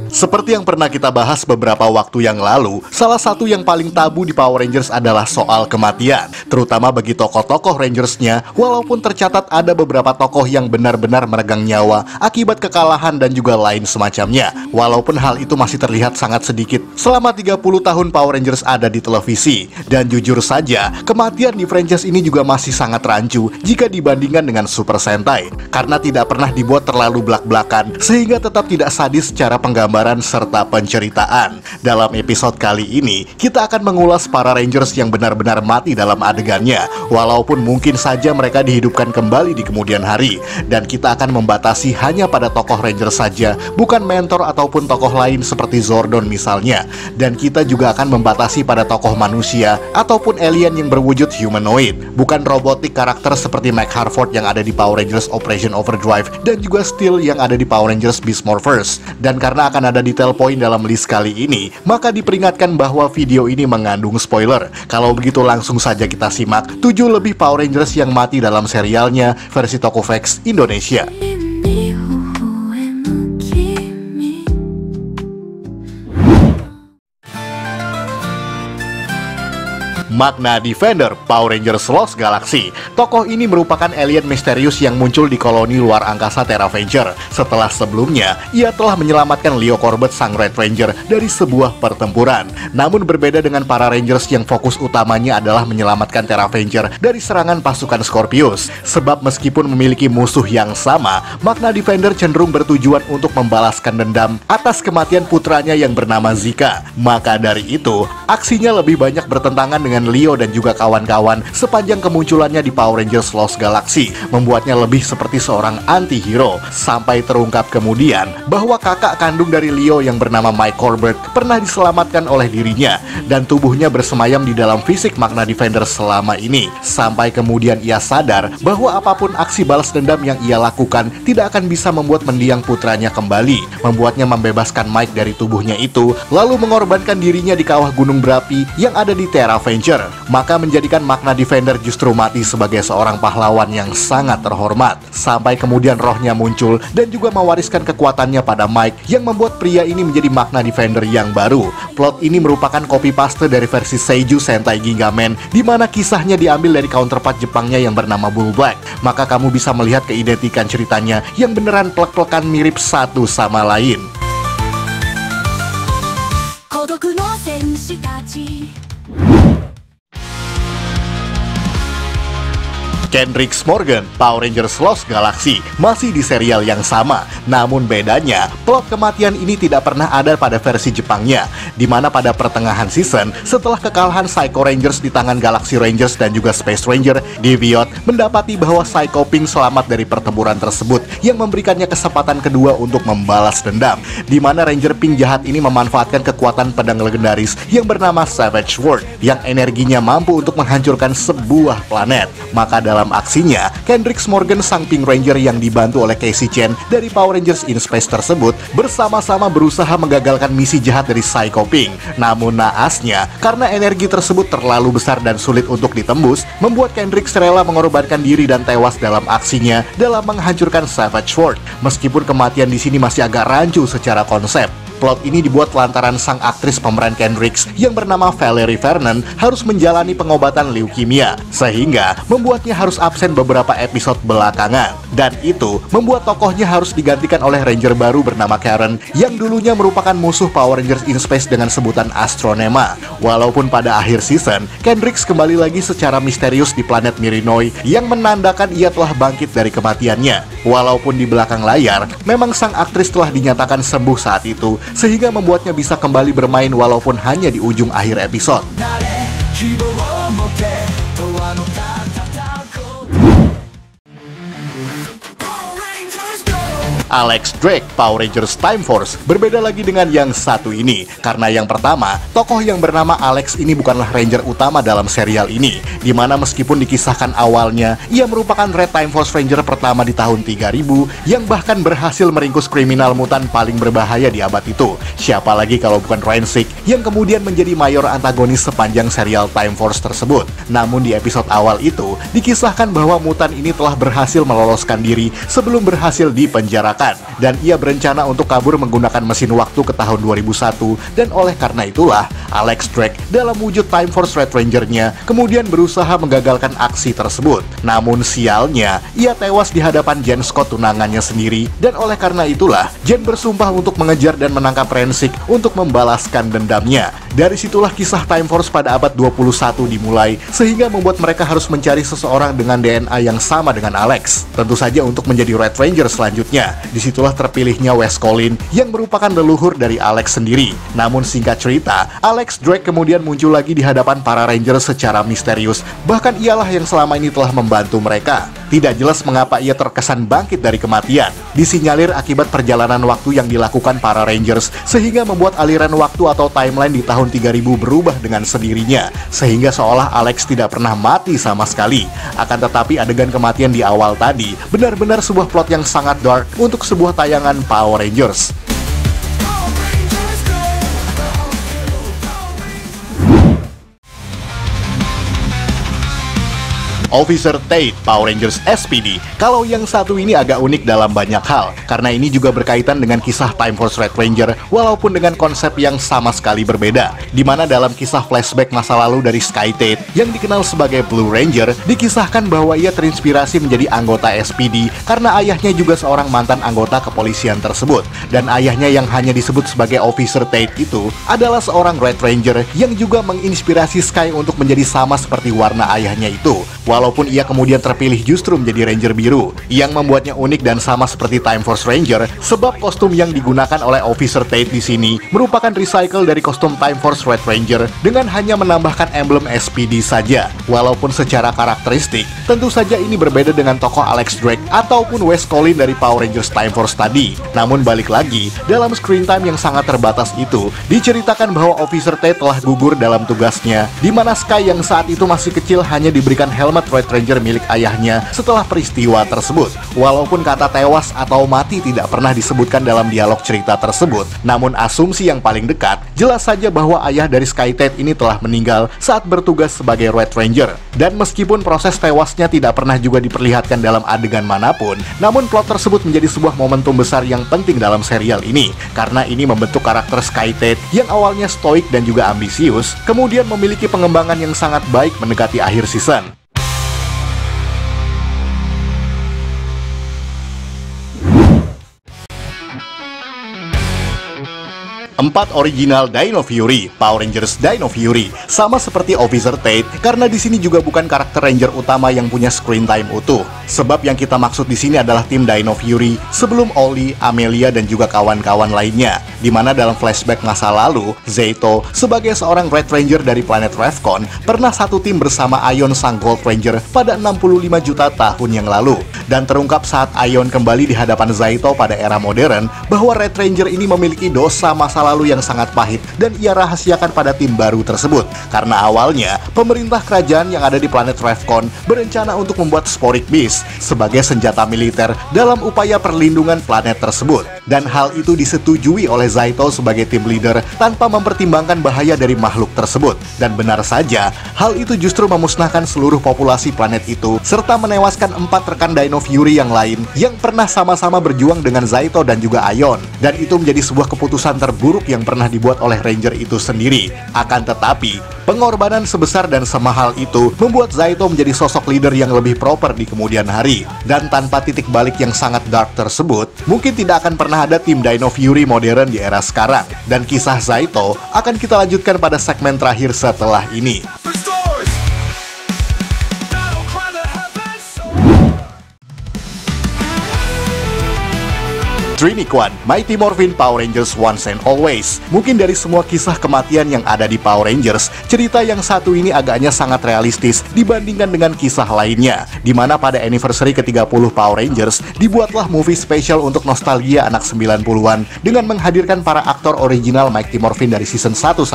Seperti yang pernah kita bahas beberapa waktu yang lalu, salah satu yang paling tabu di Power Rangers adalah soal kematian, terutama bagi tokoh-tokoh Rangersnya, walaupun tercatat ada beberapa tokoh yang benar-benar meregang nyawa akibat kekalahan dan juga lain semacamnya. Walaupun hal itu masih terlihat sangat sedikit selama 30 tahun Power Rangers ada di televisi. Dan jujur saja, kematian di franchise ini juga masih sangat rancu jika dibandingkan dengan Super Sentai, karena tidak pernah dibuat terlalu blak-blakan, sehingga tetap tidak sadis secara penggambaran serta penceritaan. Dalam episode kali ini, kita akan mengulas para Rangers yang benar-benar mati dalam adegannya, walaupun mungkin saja mereka dihidupkan kembali di kemudian hari. Dan kita akan membatasi hanya pada tokoh Ranger saja, bukan mentor ataupun tokoh lain seperti Zordon misalnya. Dan kita juga akan membatasi pada tokoh manusia ataupun alien yang berwujud humanoid, bukan robotik karakter seperti Mech Harford yang ada di Power Rangers Operation Overdrive dan juga Steel yang ada di Power Rangers Beast Morphers. Dan karena akan ada detail poin dalam list kali ini, maka diperingatkan bahwa video ini mengandung spoiler. Kalau begitu langsung saja kita simak 7 lebih Power Rangers yang mati dalam serialnya versi Tokofax Indonesia. Magna Defender, Power Rangers Lost Galaxy. Tokoh ini merupakan alien misterius yang muncul di koloni luar angkasa Terravenger. Setelah sebelumnya, ia telah menyelamatkan Leo Corbett sang Red Ranger dari sebuah pertempuran. Namun berbeda dengan para Rangers yang fokus utamanya adalah menyelamatkan Terravenger dari serangan pasukan Scorpius. Sebab meskipun memiliki musuh yang sama, Magna Defender cenderung bertujuan untuk membalaskan dendam atas kematian putranya yang bernama Zika. Maka dari itu, aksinya lebih banyak bertentangan dengan Leo dan juga kawan-kawan sepanjang kemunculannya di Power Rangers Lost Galaxy, membuatnya lebih seperti seorang anti-hero. Sampai terungkap kemudian bahwa kakak kandung dari Leo yang bernama Mike Corbett pernah diselamatkan oleh dirinya, dan tubuhnya bersemayam di dalam fisik Magna Defender selama ini. Sampai kemudian ia sadar bahwa apapun aksi balas dendam yang ia lakukan tidak akan bisa membuat mendiang putranya kembali, membuatnya membebaskan Mike dari tubuhnya itu, lalu mengorbankan dirinya di kawah gunung berapi yang ada di Terravenger. Maka menjadikan Magna Defender justru mati sebagai seorang pahlawan yang sangat terhormat. Sampai kemudian rohnya muncul dan juga mewariskan kekuatannya pada Mike, yang membuat pria ini menjadi Magna Defender yang baru. Plot ini merupakan copy paste dari versi Seiju Sentai Gingaman, di mana kisahnya diambil dari counterpart Jepangnya yang bernama Bull Black. Maka kamu bisa melihat keidentikan ceritanya yang beneran plek-plekan mirip satu sama lain. Kendrix Morgan, Power Rangers Lost Galaxy, masih di serial yang sama. Namun bedanya, plot kematian ini tidak pernah ada pada versi Jepangnya, di mana pada pertengahan season, setelah kekalahan Psycho Rangers di tangan Galaxy Rangers dan juga Space Ranger, Deviot mendapati bahwa Psycho Pink selamat dari pertempuran tersebut, yang memberikannya kesempatan kedua untuk membalas dendam, di mana Ranger Pink jahat ini memanfaatkan kekuatan pedang legendaris yang bernama Savage Sword, yang energinya mampu untuk menghancurkan sebuah planet. Maka dalam aksinya, Kendrix Morgan sang Pink Ranger yang dibantu oleh Casey Chen dari Power Rangers in Space tersebut bersama-sama berusaha menggagalkan misi jahat dari Psycho Pink. Namun naasnya, karena energi tersebut terlalu besar dan sulit untuk ditembus, membuat Kendrix rela mengorbankan diri dan tewas dalam aksinya dalam menghancurkan Savage Sword. Meskipun kematian di sini masih agak rancu secara konsep, plot ini dibuat lantaran sang aktris pemeran Kendrix yang bernama Valerie Vernon harus menjalani pengobatan leukemia, sehingga membuatnya harus absen beberapa episode belakangan. Dan itu membuat tokohnya harus digantikan oleh Ranger baru bernama Karen, yang dulunya merupakan musuh Power Rangers in Space dengan sebutan Astronema. Walaupun pada akhir season, Kendrix kembali lagi secara misterius di planet Mirinoi, yang menandakan ia telah bangkit dari kematiannya. Walaupun di belakang layar, memang sang aktris telah dinyatakan sembuh saat itu, sehingga membuatnya bisa kembali bermain walaupun hanya di ujung akhir episode. Alex Drake, Power Rangers Time Force, berbeda lagi dengan yang satu ini. Karena yang pertama, tokoh yang bernama Alex ini bukanlah Ranger utama dalam serial ini, dimana meskipun dikisahkan awalnya, ia merupakan Red Time Force Ranger pertama di tahun 3000, yang bahkan berhasil meringkus kriminal mutan paling berbahaya di abad itu. Siapa lagi kalau bukan Ransik, yang kemudian menjadi mayor antagonis sepanjang serial Time Force tersebut. Namun di episode awal itu, dikisahkan bahwa mutan ini telah berhasil meloloskan diri sebelum berhasil dipenjarakan. dipisahkan, dan ia berencana untuk kabur menggunakan mesin waktu ke tahun 2001, dan oleh karena itulah Alex Drake dalam wujud Time Force Red Ranger-nya kemudian berusaha menggagalkan aksi tersebut. Namun sialnya, ia tewas di hadapan Jen Scott tunangannya sendiri, dan oleh karena itulah Jen bersumpah untuk mengejar dan menangkap Ransik untuk membalaskan dendamnya. Dari situlah kisah Time Force pada abad 21 dimulai, sehingga membuat mereka harus mencari seseorang dengan DNA yang sama dengan Alex. Tentu saja untuk menjadi Red Ranger selanjutnya. Disitulah terpilihnya Wes Collin yang merupakan leluhur dari Alex sendiri. Namun singkat cerita, Alex Drake kemudian muncul lagi di hadapan para Ranger secara misterius. Bahkan ialah yang selama ini telah membantu mereka. Tidak jelas mengapa ia terkesan bangkit dari kematian. Disinyalir akibat perjalanan waktu yang dilakukan para Rangers, sehingga membuat aliran waktu atau timeline di tahun 3000 berubah dengan sendirinya, sehingga seolah Alex tidak pernah mati sama sekali. Akan tetapi adegan kematian di awal tadi benar-benar sebuah plot yang sangat dark untuk sebuah tayangan Power Rangers. Officer Tate, Power Rangers SPD. Kalau yang satu ini agak unik dalam banyak hal, karena ini juga berkaitan dengan kisah Time Force Red Ranger, walaupun dengan konsep yang sama sekali berbeda. Dimana dalam kisah flashback masa lalu dari Sky Tate, yang dikenal sebagai Blue Ranger, dikisahkan bahwa ia terinspirasi menjadi anggota SPD, karena ayahnya juga seorang mantan anggota kepolisian tersebut. Dan ayahnya yang hanya disebut sebagai Officer Tate itu, adalah seorang Red Ranger, yang juga menginspirasi Sky untuk menjadi sama seperti warna ayahnya itu. Walaupun ia kemudian terpilih justru menjadi Ranger biru, yang membuatnya unik dan sama seperti Time Force Ranger, sebab kostum yang digunakan oleh Officer Tate di sini merupakan recycle dari kostum Time Force Red Ranger dengan hanya menambahkan emblem SPD saja. Walaupun secara karakteristik, tentu saja ini berbeda dengan tokoh Alex Drake ataupun Wes Collin dari Power Rangers Time Force tadi. Namun balik lagi, dalam screen time yang sangat terbatas itu, diceritakan bahwa Officer Tate telah gugur dalam tugasnya, di mana Sky yang saat itu masih kecil hanya diberikan helmet Red Ranger milik ayahnya setelah peristiwa tersebut. Walaupun kata tewas atau mati tidak pernah disebutkan dalam dialog cerita tersebut, namun asumsi yang paling dekat jelas saja bahwa ayah dari Sky Tate ini telah meninggal saat bertugas sebagai Red Ranger. Dan meskipun proses tewasnya tidak pernah juga diperlihatkan dalam adegan manapun, namun plot tersebut menjadi sebuah momentum besar yang penting dalam serial ini, karena ini membentuk karakter Sky Tate yang awalnya stoik dan juga ambisius, kemudian memiliki pengembangan yang sangat baik mendekati akhir season. 4 original Dino Fury, Power Rangers Dino Fury, sama seperti Officer Tate, karena di sini juga bukan karakter Ranger utama yang punya screen time utuh. Sebab yang kita maksud di sini adalah tim Dino Fury sebelum Oli, Amelia, dan juga kawan-kawan lainnya. Dimana dalam flashback masa lalu, Zayto sebagai seorang Red Ranger dari planet Revcon pernah satu tim bersama Ion sang Gold Ranger pada 65 juta tahun yang lalu. Dan terungkap saat Ion kembali di hadapan Zayto pada era modern bahwa Red Ranger ini memiliki dosa masa lalu yang sangat pahit dan ia rahasiakan pada tim baru tersebut. Karena awalnya, pemerintah kerajaan yang ada di planet Revcon berencana untuk membuat Sporic Beast sebagai senjata militer dalam upaya perlindungan planet tersebut. Dan hal itu disetujui oleh Zayto sebagai tim leader tanpa mempertimbangkan bahaya dari makhluk tersebut. Dan benar saja, hal itu justru memusnahkan seluruh populasi planet itu serta menewaskan 4 rekan Dino Fury yang lain yang pernah sama-sama berjuang dengan Zayto dan juga Ion. Dan itu menjadi sebuah keputusan terburuk yang pernah dibuat oleh Ranger itu sendiri. Akan tetapi, pengorbanan sebesar dan semahal itu membuat Zayto menjadi sosok leader yang lebih proper di kemudian hari. Dan tanpa titik balik yang sangat dark tersebut, mungkin tidak akan pernah ada tim Dino Fury modern di era sekarang. Dan kisah Zayto akan kita lanjutkan pada segmen terakhir setelah ini. Trinity, Mighty Morphin Power Rangers Once and Always. Mungkin dari semua kisah kematian yang ada di Power Rangers, cerita yang satu ini agaknya sangat realistis dibandingkan dengan kisah lainnya. Dimana pada anniversary ke-30 Power Rangers, dibuatlah movie spesial untuk nostalgia anak 90-an dengan menghadirkan para aktor original Mighty Morphin dari season 1-3.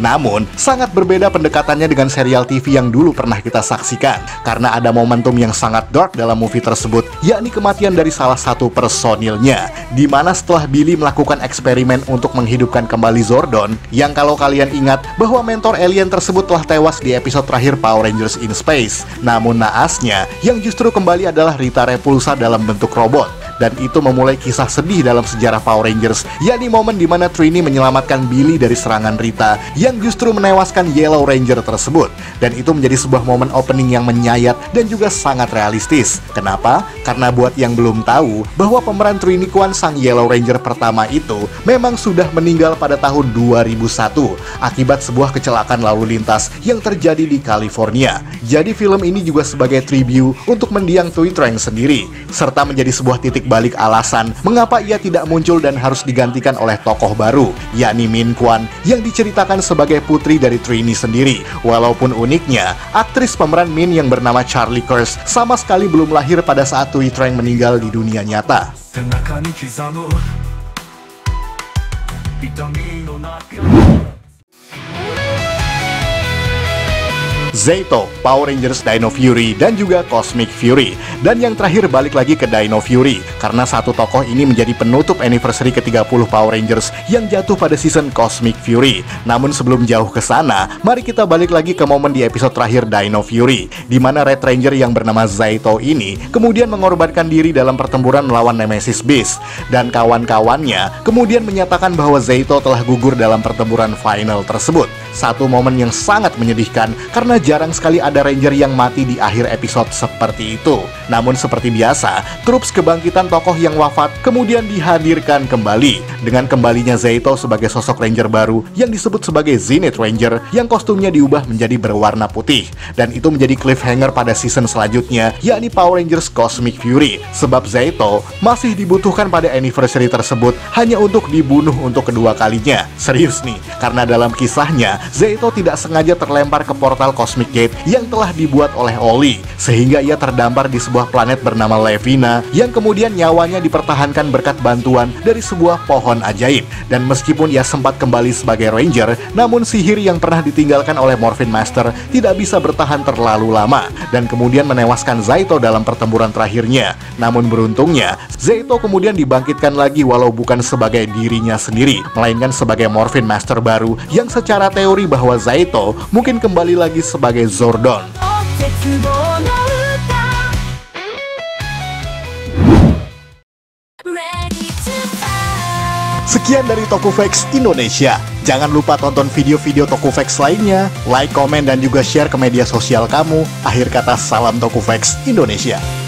Namun, sangat berbeda pendekatannya dengan serial TV yang dulu pernah kita saksikan. Karena ada momentum yang sangat dark dalam movie tersebut, yakni kematian dari salah satu personilnya. Di mana setelah Billy melakukan eksperimen untuk menghidupkan kembali Zordon, yang kalau kalian ingat bahwa mentor alien tersebut telah tewas di episode terakhir Power Rangers in Space. Namun naasnya, yang justru kembali adalah Rita Repulsa dalam bentuk robot. dan itu memulai kisah sedih dalam sejarah Power Rangers, yakni momen di mana Trini menyelamatkan Billy dari serangan Rita yang justru menewaskan Yellow Ranger tersebut. Dan itu menjadi sebuah momen opening yang menyayat dan juga sangat realistis. Kenapa? Karena buat yang belum tahu, bahwa pemeran Trini Kwan sang Yellow Ranger pertama itu memang sudah meninggal pada tahun 2001 akibat sebuah kecelakaan lalu lintas yang terjadi di California. Jadi film ini juga sebagai tribute untuk mendiang Thuy Trang sendiri, serta menjadi sebuah titik balik alasan mengapa ia tidak muncul dan harus digantikan oleh tokoh baru, yakni Min Kwan yang diceritakan sebagai putri dari Trini sendiri. Walaupun uniknya, aktris pemeran Min yang bernama Charlie Kurz sama sekali belum lahir pada saat Thuy Trang meninggal di dunia nyata. Zayto, Power Rangers Dino Fury, dan juga Cosmic Fury. Dan yang terakhir balik lagi ke Dino Fury, karena satu tokoh ini menjadi penutup anniversary ke-30 Power Rangers yang jatuh pada season Cosmic Fury. Namun sebelum jauh ke sana, mari kita balik lagi ke momen di episode terakhir Dino Fury, di mana Red Ranger yang bernama Zayto ini kemudian mengorbankan diri dalam pertempuran melawan Nemesis Beast. Dan kawan-kawannya kemudian menyatakan bahwa Zayto telah gugur dalam pertempuran final tersebut. Satu momen yang sangat menyedihkan karena jarang sekali ada Ranger yang mati di akhir episode seperti itu. Namun seperti biasa, trups kebangkitan tokoh yang wafat kemudian dihadirkan kembali dengan kembalinya Zayto sebagai sosok Ranger baru yang disebut sebagai Zenith Ranger yang kostumnya diubah menjadi berwarna putih. Dan itu menjadi cliffhanger pada season selanjutnya, yakni Power Rangers Cosmic Fury, sebab Zayto masih dibutuhkan pada anniversary tersebut hanya untuk dibunuh untuk kedua kalinya. Serius nih, karena dalam kisahnya Zayto tidak sengaja terlempar ke portal Cosmic Gate yang telah dibuat oleh Oli, sehingga ia terdampar di sebuah planet bernama Levina yang kemudian nyawanya dipertahankan berkat bantuan dari sebuah pohon ajaib. Dan meskipun ia sempat kembali sebagai Ranger, namun sihir yang pernah ditinggalkan oleh Morphin Master tidak bisa bertahan terlalu lama dan kemudian menewaskan Zayto dalam pertempuran terakhirnya. Namun beruntungnya, Zayto kemudian dibangkitkan lagi walau bukan sebagai dirinya sendiri, melainkan sebagai Morphin Master baru yang secara teori bahwa Zayto mungkin kembali lagi sebagai Zordon. Sekian dari Tokufex Indonesia. Jangan lupa tonton video-video Tokufex lainnya, like, komen, dan juga share ke media sosial kamu. Akhir kata, salam Tokufex Indonesia.